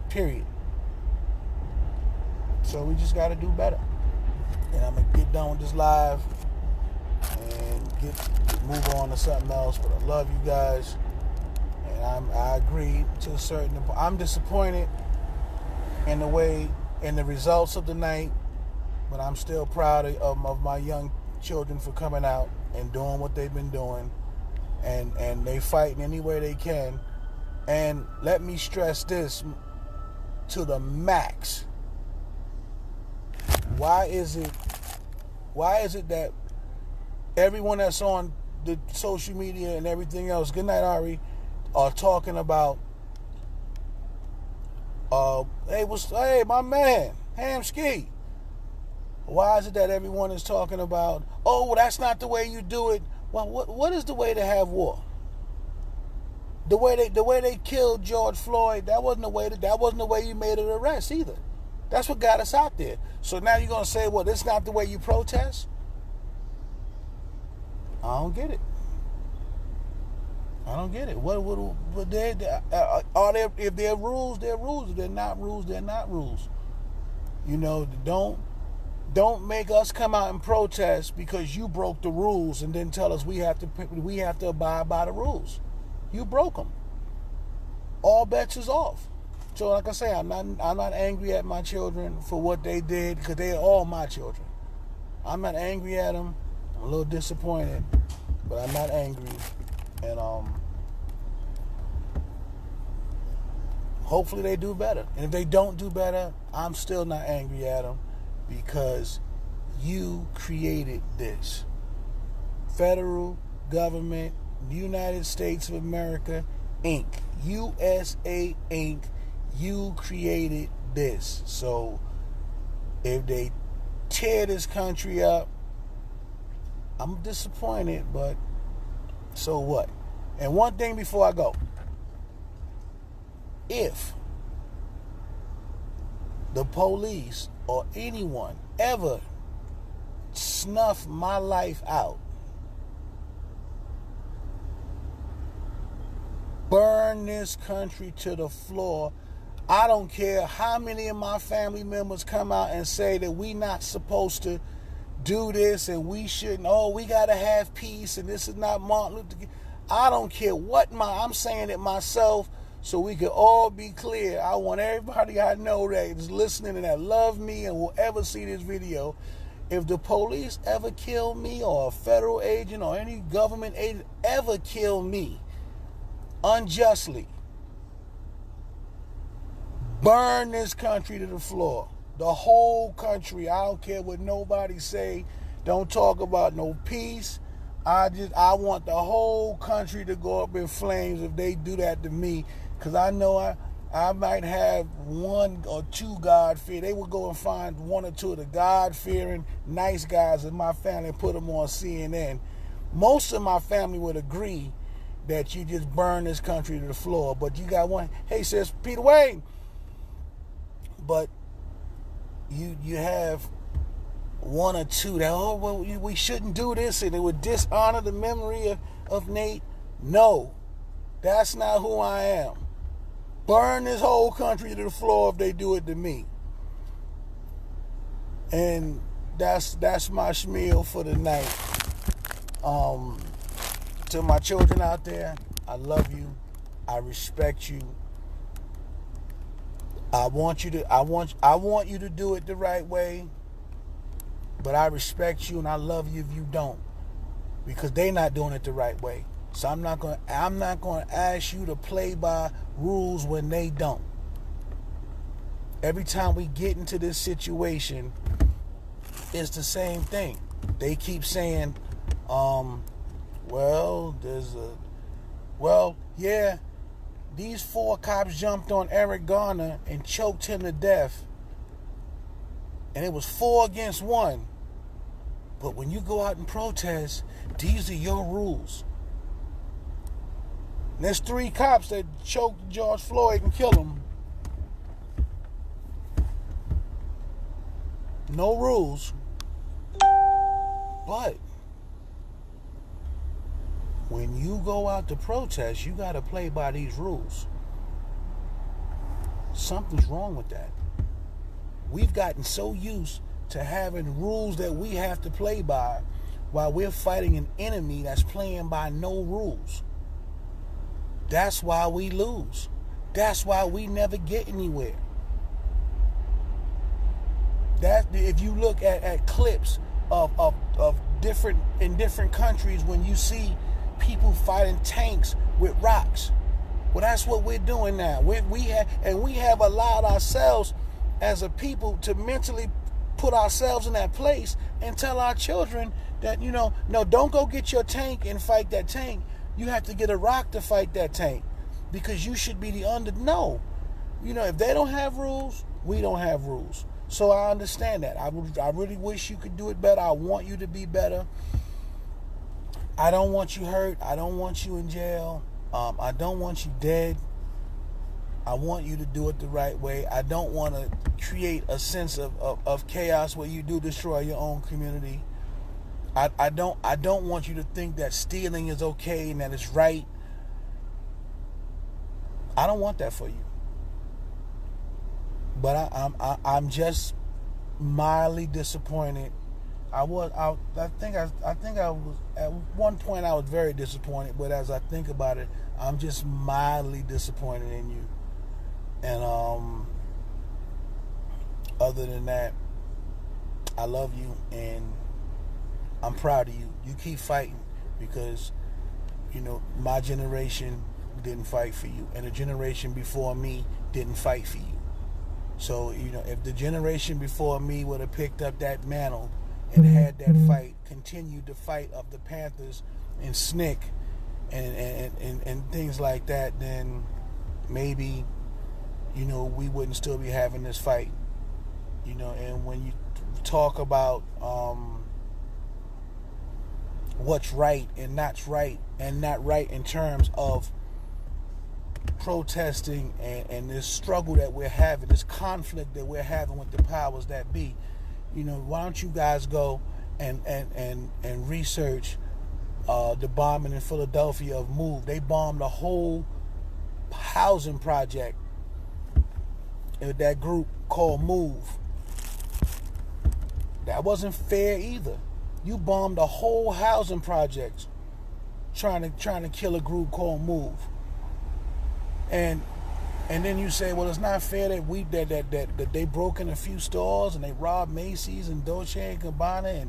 Period. So we just got to do better. And I'm going to get done with this live and move on to something else. But I love you guys. And I agree to a certain point. I'm disappointed in the results of the night. But I'm still proud of my young children for coming out and doing what they've been doing. And they fighting any way they can. And let me stress this to the max. Why is it that everyone that's on the social media and everything else, good night Ari, are talking about hey my man, Hamski. Why is it that everyone is talking about, oh, well, that's not the way you do it? Well, what is the way to have war? The way they killed George Floyd, that wasn't the way you made an arrest either. That's what got us out there. So now you're gonna say, well, this is not the way you protest? I don't get it. If they're rules, they're rules. If they're not rules, they're not rules. You know, don't make us come out and protest because you broke the rules and then tell us we have to abide by the rules. You broke them. All bets is off. So like I say, I'm not angry at my children for what they did because they are all my children. I'm not angry at them. I'm a little disappointed, but I'm not angry. And hopefully they do better. And if they don't do better, I'm still not angry at them because you created this. Federal government, United States of America, Inc. USA, Inc. You created this. So if they tear this country up, I'm disappointed, but so what? And one thing before I go. If the police or anyone ever snuff my life out, burn this country to the floor, I don't care how many of my family members come out and say that we not supposed to do this and we shouldn't, we got to have peace and this is not Martin Luther King. I don't care what I'm saying it myself so we can all be clear. I want everybody I know that is listening and that love me and will ever see this video. If the police ever kill me or a federal agent or any government agent ever kill me unjustly, burn this country to the floor. The whole country. I don't care what nobody say. Don't talk about no peace. I want the whole country to go up in flames if they do that to me, because I know I might have one or two God-fearing. They would go and find one or two of the God-fearing nice guys in my family and put them on CNN. Most of my family would agree that you just burn this country to the floor. But you got one, hey, sis, Peter Wayne. But you have one or two that, oh, well, we shouldn't do this, and it would dishonor the memory of Nate. No, that's not who I am. Burn this whole country to the floor if they do it to me. And that's my schmeal for the night. To my children out there, I love you. I respect you. I want you to do it the right way. But I respect you and I love you if you don't, because they're not doing it the right way. So I'm not going to ask you to play by rules when they don't. Every time we get into this situation, it's the same thing. They keep saying, these 4 cops jumped on Eric Garner and choked him to death. And it was 4 against 1. But when you go out and protest, these are your rules. And there's 3 cops that choked George Floyd and killed him. No rules. But when you go out to protest, you got to play by these rules. Something's wrong with that. We've gotten so used to having rules that we have to play by while we're fighting an enemy that's playing by no rules. That's why we lose. That's why we never get anywhere. That if you look at clips of different countries, when you see people fighting tanks with rocks, well, that's what we're doing now. We have allowed ourselves as a people to mentally put ourselves in that place and tell our children that, no, don't go get your tank and fight that tank. You have to get a rock to fight that tank, because you should be no. If they don't have rules, we don't have rules. So I understand that. I really wish you could do it better. I want you to be better. I don't want you hurt. I don't want you in jail. I don't want you dead. I want you to do it the right way. I don't want to create a sense of chaos where you do destroy your own community. I don't want you to think that stealing is okay and that it's right. I don't want that for you. But I'm just mildly disappointed. I think I was at one point I was very disappointed, but as I think about it, I'm just mildly disappointed in you. And other than that, I love you and I'm proud of you. You keep fighting, because my generation didn't fight for you, and the generation before me didn't fight for you. So if the generation before me would have picked up that mantle and had that fight, continued the fight of the Panthers and SNCC and things like that, then maybe we wouldn't still be having this fight. And when you talk about what's right and not right in terms of protesting and this struggle that we're having, this conflict that we're having with the powers that be, why don't you guys go and research the bombing in Philadelphia of MOVE. They bombed a whole housing project with that group called MOVE. That wasn't fair either. You bombed a whole housing project trying to kill a group called MOVE. And then you say, well, it's not fair that they broke in a few stores and they robbed Macy's and Dolce and Gabbana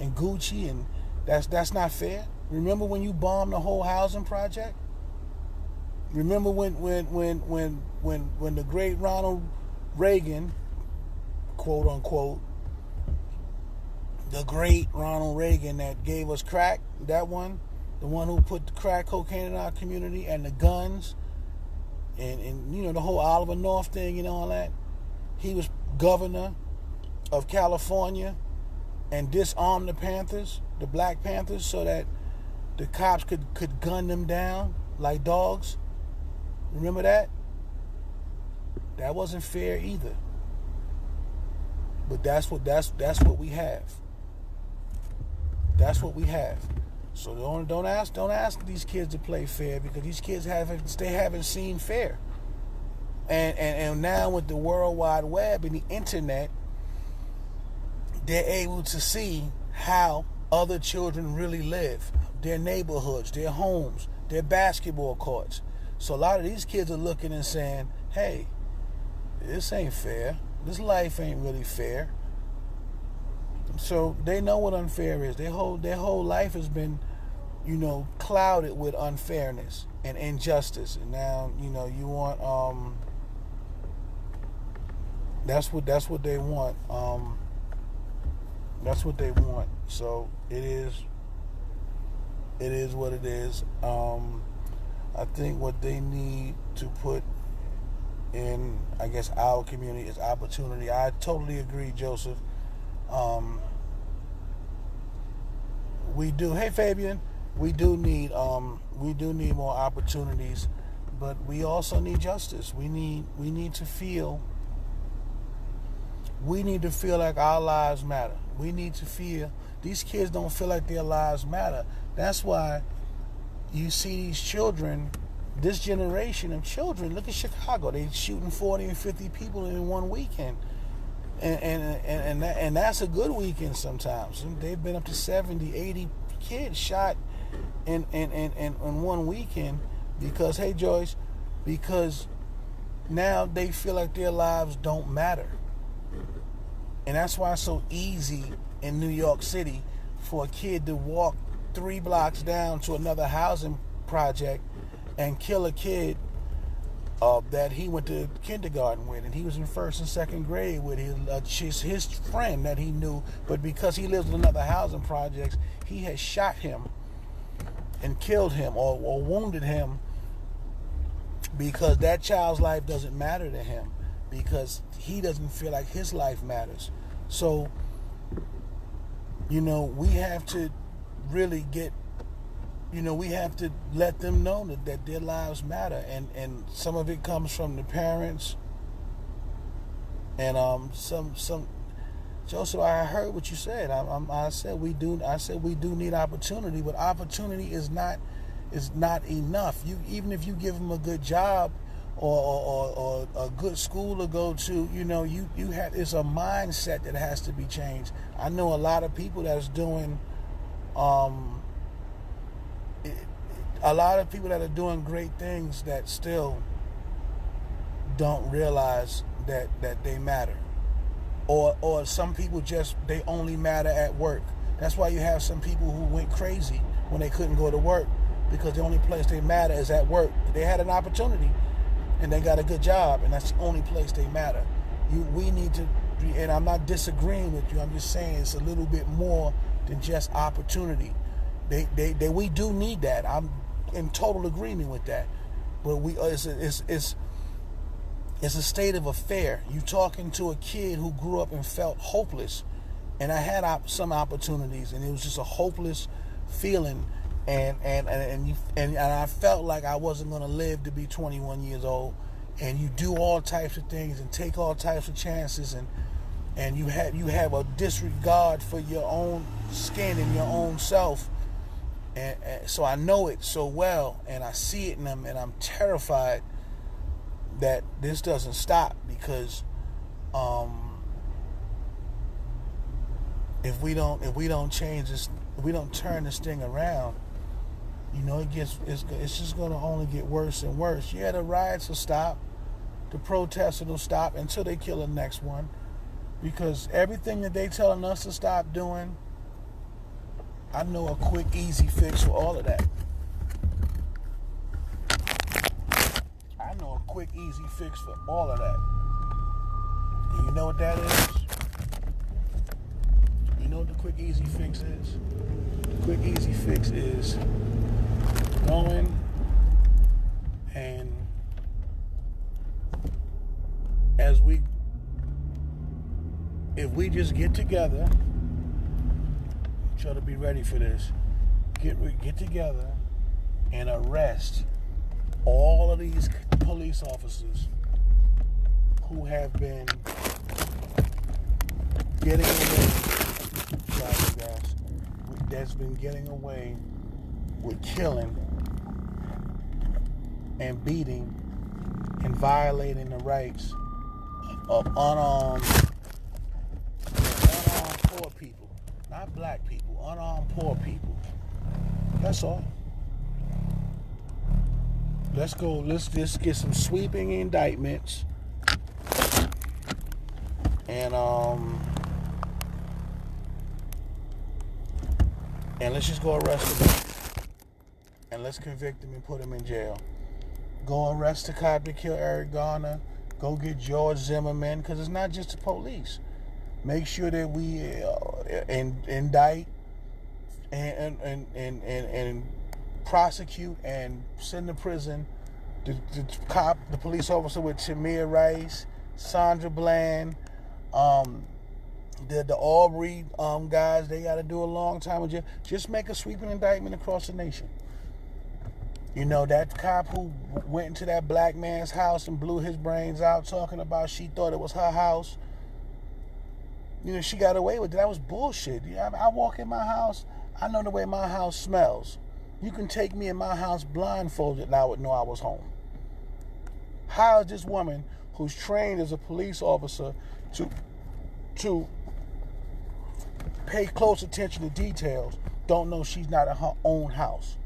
and Gucci, and that's not fair. Remember when you bombed the whole housing project? Remember when the great Ronald Reagan, quote unquote, the great Ronald Reagan that gave us crack, that one, the one who put the crack cocaine in our community and the guns and you know, the whole Oliver North thing, you know, all that. He was governor of California and disarmed the Panthers, the Black Panthers, so that the cops could gun them down like dogs. Remember that? That wasn't fair either. But that's what we have. That's what we have. So don't ask these kids to play fair, because these kids haven't seen fair. And now with the World Wide Web and the internet, they're able to see how other children really live, their neighborhoods, their homes, their basketball courts. So a lot of these kids are looking and saying, hey, this ain't fair. This life ain't really fair. So they know what unfair is. Their whole life has been, you know, clouded with unfairness and injustice. And now, you know, you want that's what they want. That's what they want. So it is what it is. I think what they need to put in, I guess, our community is opportunity. I totally agree, Joseph. We do. Hey, Fabian. We do need more opportunities, but we also need justice. We need to feel like our lives matter. We need to feel, these kids don't feel like their lives matter. That's why you see these children, this generation of children. Look at Chicago. They're shooting 40 and 50 people in one weekend. And that's a good weekend sometimes. They've been up to 70, 80 kids shot in one weekend because, hey, Joyce, because now they feel like their lives don't matter. And that's why it's so easy in New York City for a kid to walk 3 blocks down to another housing project and kill a kid that he went to kindergarten with, and he was in 1st and 2nd grade with his friend that he knew, but because he lives in another housing project, he has shot him and killed him or wounded him, because that child's life doesn't matter to him, because he doesn't feel like his life matters. So, you know, we have to really we have to let them know that their lives matter, and some of it comes from the parents, and some Joseph, I heard what you said. I said we do need opportunity, but opportunity is not enough. Even if you give them a good job or a good school to go to, you know, it's a mindset that has to be changed. I know a lot of people that's doing a lot of people that are doing great things that still don't realize that they matter. Or some people they only matter at work. That's why you have some people who went crazy when they couldn't go to work, because the only place they matter is at work. They had an opportunity and they got a good job, and that's the only place they matter. We need to, and I'm not disagreeing with you, I'm just saying it's a little bit more than just opportunity. We do need that. I'm in total agreement with that. But it's a state of affair. You talking to a kid who grew up and felt hopeless, and I had some opportunities, and it was just a hopeless feeling, and I felt like I wasn't going to live to be 21 years old. And you do all types of things and take all types of chances, and you have a disregard for your own skin and your own self. And so I know it so well, and I see it in them, and I'm terrified that this doesn't stop, because if we don't change this, if we don't turn this thing around, you know, it's just going to only get worse and worse. Yeah, the riots will stop, the protests will stop until they kill the next one, because everything that they telling us to stop doing, I know a quick, easy fix for all of that. I know a quick, easy fix for all of that. And you know what that is? You know what the quick, easy fix is? The quick, easy fix is going and if we just get together, try to be ready for this. Get together and arrest all of these police officers who have been getting away, guys, that's been getting away with killing and beating and violating the rights of unarmed poor people, not black people, unarmed poor people. That's all. Let's go. Let's just get some sweeping indictments, and let's just go arrest them, and let's convict them and put them in jail. Go arrest the cop that killed Eric Garner. Go get George Zimmerman, because it's not just the police. Make sure that we indict and prosecute and send to prison the police officer with Tamir Rice, Sandra Bland, the Aubrey guys. They got to do a long time in jail. Just make a sweeping indictment across the nation. You know, that cop who went into that black man's house and blew his brains out talking about she thought it was her house. You know, she got away with it. That was bullshit. I walk in my house, I know the way my house smells. You can take me in my house blindfolded and I would know I was home. How is this woman who's trained as a police officer to pay close attention to details don't know she's not in her own house?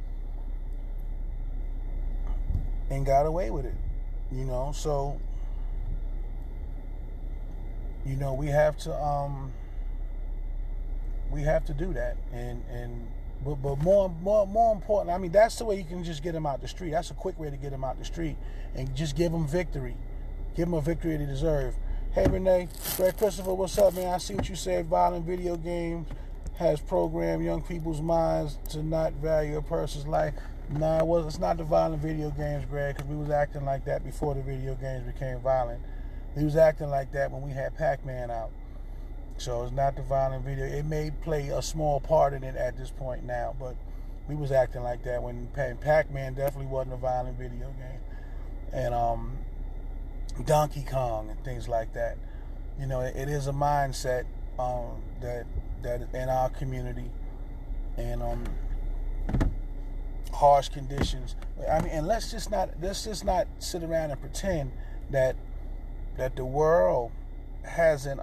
And got away with it, you know. So, you know, we have to do that, but more important. I mean, that's the way you can just get them out the street. That's a quick way to get them out the street, and just give them victory, give them a victory they deserve. Hey Renee, Greg Christopher, what's up, man? I see what you said. Violent video games has programmed young people's minds to not value a person's life. No, it's not the violent video games, Greg, because we was acting like that before the video games became violent. We was acting like that when we had Pac-Man out. So it's not the violent video. It may play a small part in it at this point now, but we was acting like that when Pac-Man definitely wasn't a violent video game. And Donkey Kong and things like that. You know, it is a mindset that in our community, and harsh conditions. I mean, and let's just not sit around and pretend that the world hasn't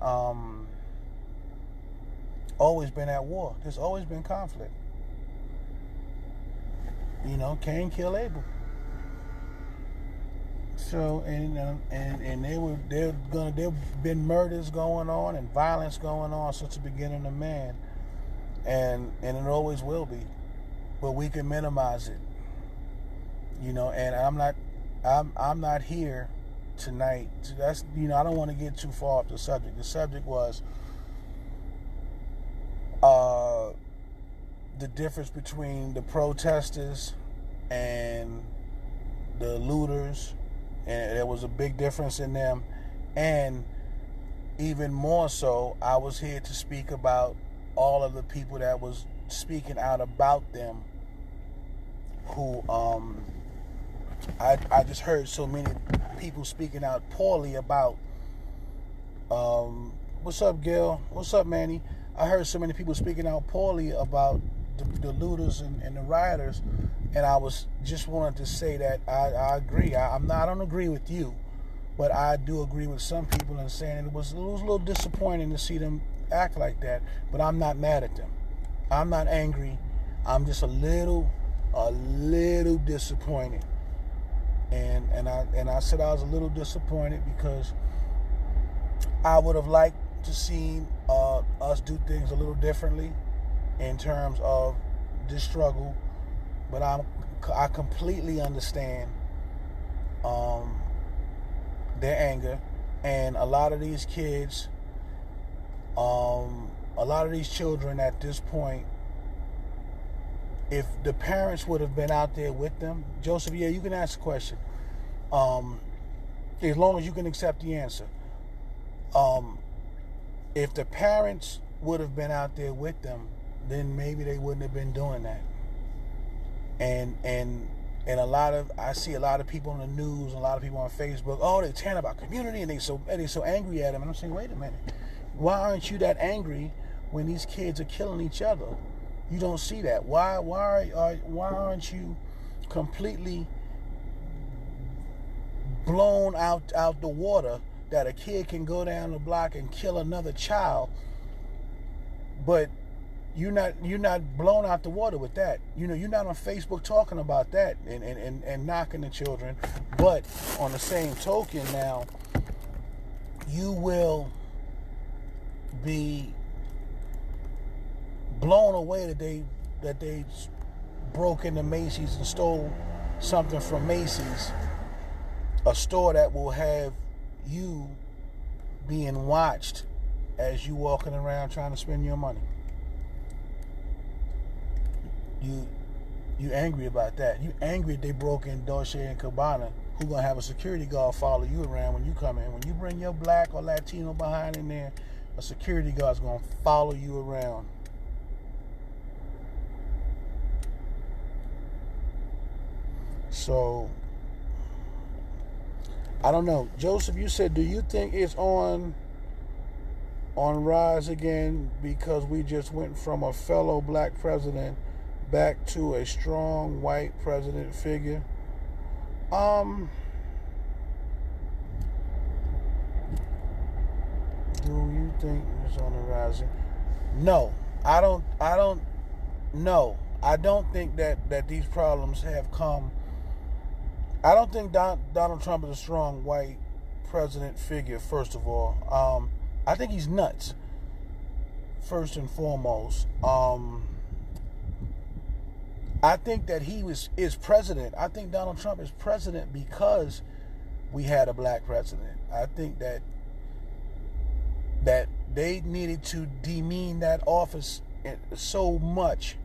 always been at war. There's always been conflict. You know, Cain killed Abel. So and there've been murders going on and violence going on since the beginning of man, and it always will be. But we can minimize it, you know. And I'm not here tonight. That's, you know, I don't want to get too far off the subject. The subject was the difference between the protesters and the looters, and there was a big difference in them. And even more so, I was here to speak about all of the people that was speaking out about them, who I just heard so many people speaking out poorly about. What's up, Gil? What's up, Manny? I heard so many people speaking out poorly about the looters and the rioters, and I was just wanted to say that I agree. I don't agree with you, but I do agree with some people in saying it was a little disappointing to see them act like that. But I'm not mad at them. I'm not angry. I'm just a little disappointed. And I said I was a little disappointed because I would have liked to see us do things a little differently in terms of this struggle. But I completely understand their anger, and a lot of these kids a lot of these children at this point, if the parents would have been out there with them, Joseph, yeah, you can ask a question. As long as you can accept the answer. If the parents would have been out there with them, then maybe they wouldn't have been doing that. And I see a lot of people on the news, a lot of people on Facebook, oh, they're tearing about community, and they're so angry at them. And I'm saying, wait a minute, why aren't you that angry when these kids are killing each other? You don't see that. Why aren't you completely blown out the water that a kid can go down the block and kill another child, but you're not blown out the water with that? You know, you're not on Facebook talking about that and knocking the children. But on the same token, now you will be blown away that they broke into Macy's and stole something from Macy's, a store that will have you being watched as you walking around trying to spend your money. You angry about that. You angry they broke in Dolce & Gabbana, who gonna have a security guard follow you around when you come in. When you bring your black or Latino behind in there, a security guard's gonna follow you around. So, I don't know. Joseph, you said, do you think it's on rise again because we just went from a fellow black president back to a strong white president figure? Do you think it's on the rise? No, I don't know. I don't think that these problems have come. I don't think Donald Trump is a strong white president figure, first of all. I think he's nuts, first and foremost. I think that he is president. I think Donald Trump is president because we had a black president. I think that they needed to demean that office so much.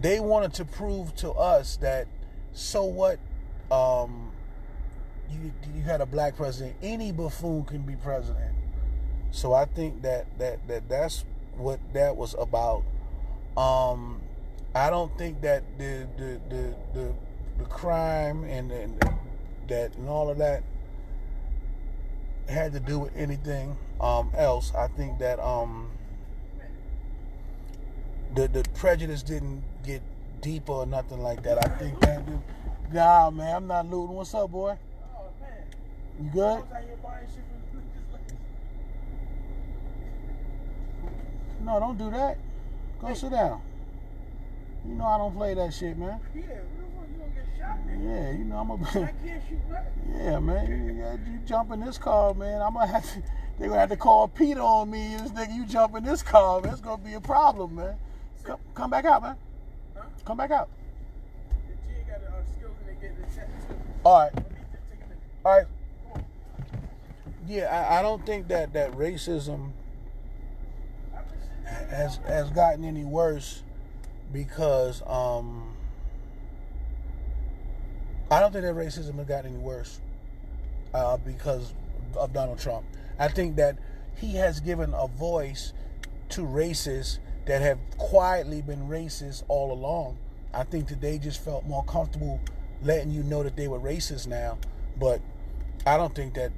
They wanted to prove to us that, so what, you had a black president, any buffoon can be president. So I think that's what that was about. I don't think that the crime and all of that had to do with anything else. I think that the prejudice didn't get deeper or nothing like that. I think that nah, man, I'm not looting. What's up, boy? Oh man, you good? No, don't do that. Go sit down. You know I don't play that shit, man. Yeah, you gonna get shot, man. Yeah, you know I'm a. I can't shoot back. Yeah, man. You jump in this car, man. I'm gonna have to. They gonna have to call Peter on me. This nigga, you jump in this car, man. It's gonna be a problem, man. Come back out, man. Huh? Come back out. The G got skills and they get the set too. All right. All right. Yeah, I don't think that racism has gotten any worse because I don't think that racism has gotten any worse because of Donald Trump. I think that he has given a voice to racists that have quietly been racist all along. I think that they just felt more comfortable letting you know that they were racist now. But I don't think that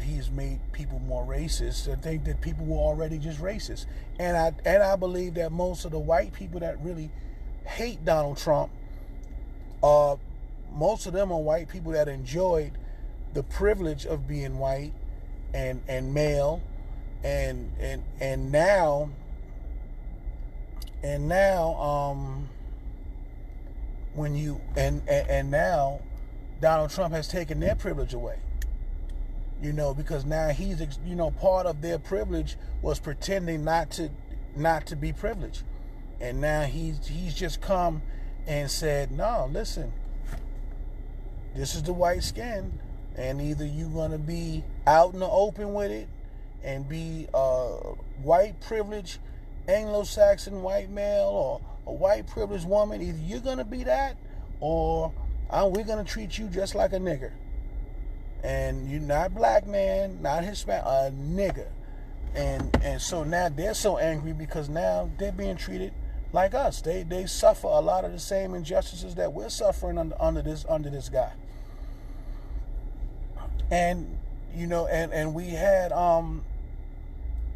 he's made people more racist. I think that people were already just racist. And I believe that most of the white people that really hate Donald Trump, most of them are white people that enjoyed the privilege of being white and male, and now when you and now Donald Trump has taken their privilege away. You know, because now he's, part of their privilege was pretending not to be privileged, and now he's just come and said, no, listen, this is the white skin, and either you're gonna be out in the open with it and be a white privileged Anglo-Saxon white male or a white privileged woman. Either you're gonna be that, or we're gonna treat you just like a nigger. And you're not black man, not Hispanic, a nigger. And so now they're so angry because now they're being treated like us. They suffer a lot of the same injustices that we're suffering under this guy. And you know, and we had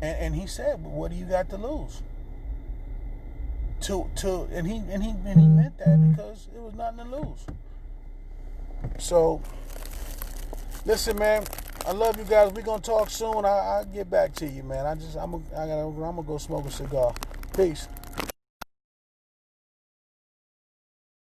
and he said, well, what do you got to lose? And he meant that because it was nothing to lose. So listen, man, I love you guys. We're gonna talk soon. I'll get back to you, man. I'm gonna go smoke a cigar. Peace.